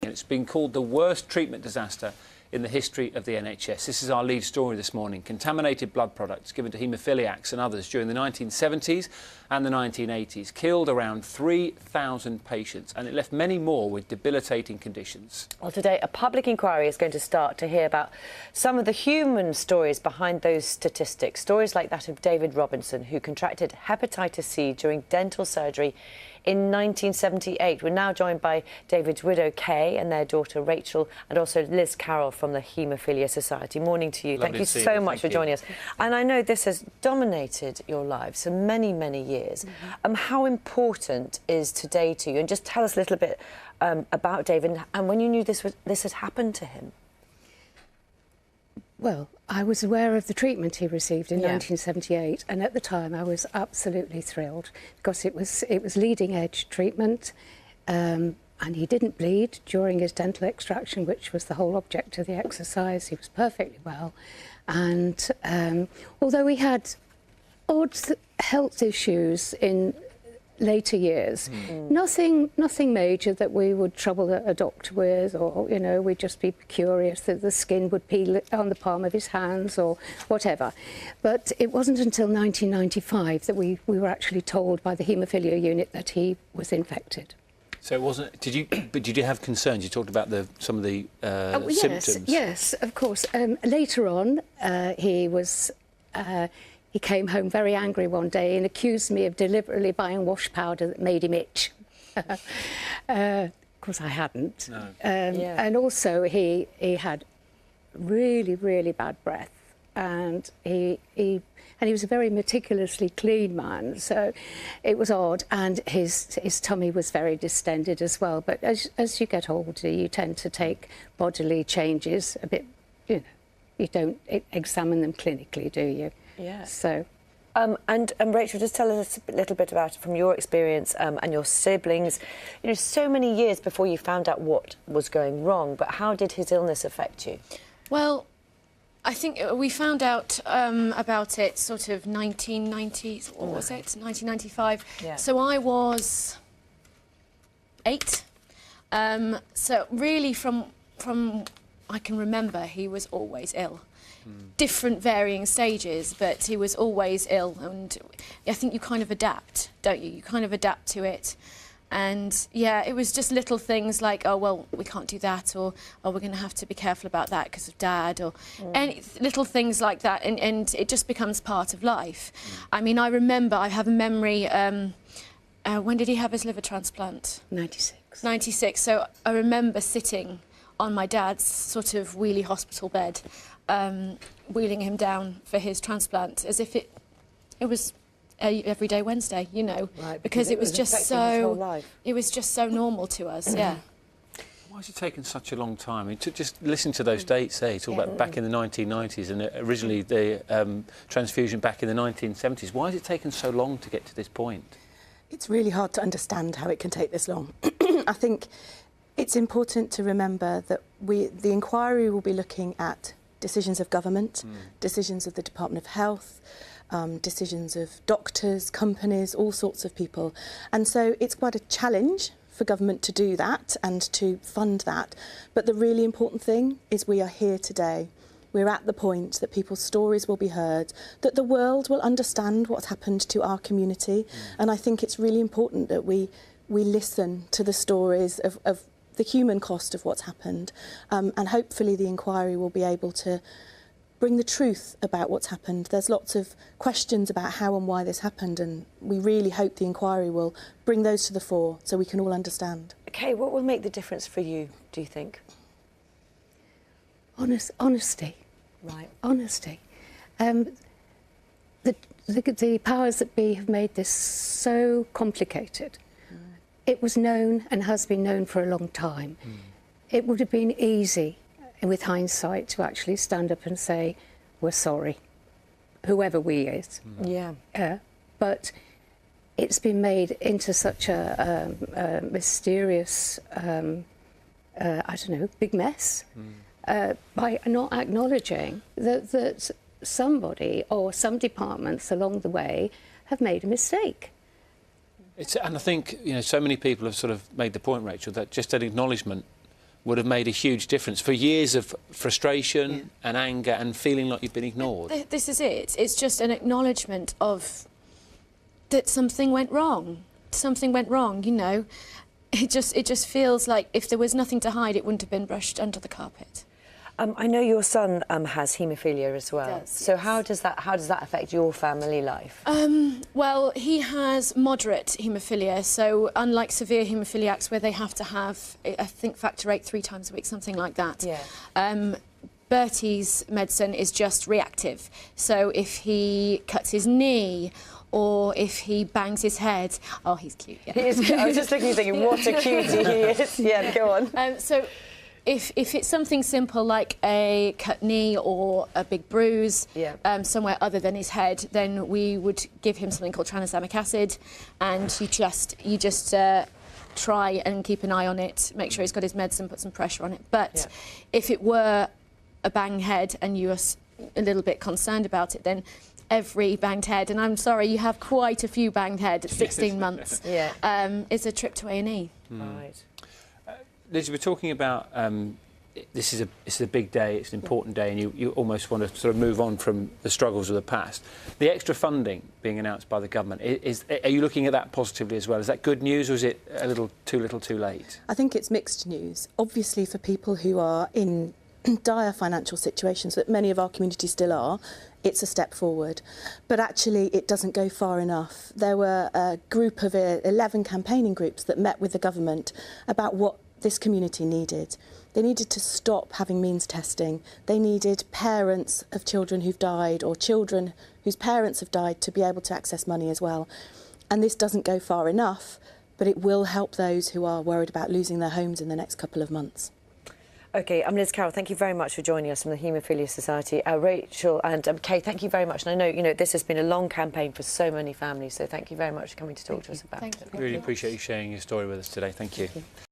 and it's been called the worst treatment disaster in the history of the NHS. This is our lead story this morning. Contaminated blood products given to haemophiliacs and others during the 1970s and the 1980s killed around 3,000 patients, and it left many more with debilitating conditions. Well, today a public inquiry is going to start to hear about some of the human stories behind those statistics. Stories like that of David Robinson, who contracted hepatitis C during dental surgery in 1978. We're now joined by David's widow, Kay, and their daughter, Rachael, and also Liz Carroll from the Haemophilia Society. Morning to you. Thank you so much for joining us. And I know this has dominated your lives for many, many years. How important is today to you? And just tell us a little bit about David and when you knew this had happened to him. Well, I was aware of the treatment he received in 1978, and at the time I was absolutely thrilled because it was leading-edge treatment, and he didn't bleed during his dental extraction, which was the whole object of the exercise. He was perfectly well, and although he had odd health issues in later years, nothing major that we would trouble a doctor with, or, you know, we'd just be curious that the skin would peel on the palm of his hands or whatever. But it wasn't until 1995 that we were actually told by the haemophilia unit that he was infected. So it wasn't. Did you have concerns? You talked about some of the symptoms. Yes, of course. Later on, he came home very angry one day and accused me of deliberately buying wash powder that made him itch. Of course, I hadn't. No. And also, he had really, really bad breath, and he was a very meticulously clean man, so it was odd. And his tummy was very distended as well. But as you get older, you tend to take bodily changes a bit. You know, you don't examine them clinically, do you? Yeah. So, and Rachael, just tell us a little bit about it from your experience and your siblings. You know, so many years before you found out what was going wrong, but how did his illness affect you? Well, I think we found out about it sort of 1990, what was it? 1995. Yeah. So I was 8. So really, from I can remember, he was always ill. Different varying stages, but he was always ill, and I think you kind of adapt, don't you? You kind of adapt to it. And yeah, it was just little things like, oh well, we can't do that, or oh, we're going to have to be careful about that because of Dad, or any little things like that, and it just becomes part of life. I mean, I remember, I have a memory, when did he have his liver transplant? 96. 96, so I remember sitting on my dad's sort of wheelie hospital bed, wheeling him down for his transplant, as if it was everyday Wednesday, you know, right, because it was just so, it was just so normal to us. Yeah. Why has it taken such a long time? I mean, just listen to those dates there. Talk about back in the 1990s and originally the transfusion back in the 1970s. Why has it taken so long to get to this point? It's really hard to understand how it can take this long. I think it's important to remember that the inquiry will be looking at decisions of government, decisions of the Department of Health, decisions of doctors, companies, all sorts of people. And so it's quite a challenge for government to do that and to fund that. But the really important thing is we are here today. We're at the point that people's stories will be heard, that the world will understand what's happened to our community. And I think it's really important that we listen to the stories of the human cost of what's happened, and hopefully the inquiry will be able to bring the truth about what's happened. There's lots of questions about how and why this happened, and we really hope the inquiry will bring those to the fore so we can all understand. Okay, what will make the difference for you, do you think? Honesty. Right. Honesty. The powers that be have made this so complicated. It was known and has been known for a long time. It would have been easy, with hindsight, to actually stand up and say, we're sorry, whoever we is. Yeah. But it's been made into such a mysterious, I don't know, big mess by not acknowledging that somebody or some departments along the way have made a mistake. And I think, you know, so many people have sort of made the point, Rachael, that just an acknowledgement would have made a huge difference for years of frustration and anger and feeling like you've been ignored. This is it. It's just an acknowledgement of that something went wrong. Something went wrong, you know. It just feels like if there was nothing to hide, it wouldn't have been brushed under the carpet. I know your son has haemophilia as well. He does, so yes. how does that affect your family life? Well, he has moderate haemophilia, so unlike severe haemophiliacs where they have to have, I think, factor 8 3 times a week, something like that. Yeah. Bertie's medicine is just reactive. So if he cuts his knee or if he bangs his head, oh, he's cute. Yeah. He is cute. I was just looking, thinking, what a cutie he is. Yeah, go on. So if it's something simple like a cut knee or a big bruise somewhere other than his head, then we would give him something called tranexamic acid, and you just try and keep an eye on it, make sure he's got his medicine, put some pressure on it. But if it were a bang head and you are a little bit concerned about it, then every banged head, and I'm sorry, you have quite a few banged head at 16 months, is a trip to A&E. Right. Liz, we're talking about this is a big day, it's an important day, and you almost want to sort of move on from the struggles of the past. The extra funding being announced by the government, are you looking at that positively as well? Is that good news, or is it a little too late? I think it's mixed news. Obviously, for people who are in dire financial situations, that many of our communities still are, it's a step forward. But actually, it doesn't go far enough. There were a group of 11 campaigning groups that met with the government about what this community needed. They needed to stop having means testing. They needed parents of children who've died or children whose parents have died to be able to access money as well. And this doesn't go far enough, but it will help those who are worried about losing their homes in the next couple of months. OK, I'm Liz Carroll. Thank you very much for joining us from the Haemophilia Society. Rachael and Kay, thank you very much. And I know, this has been a long campaign for so many families, so thank you very much for coming to talk to us about it. Really appreciate you sharing your story with us today. Thank you.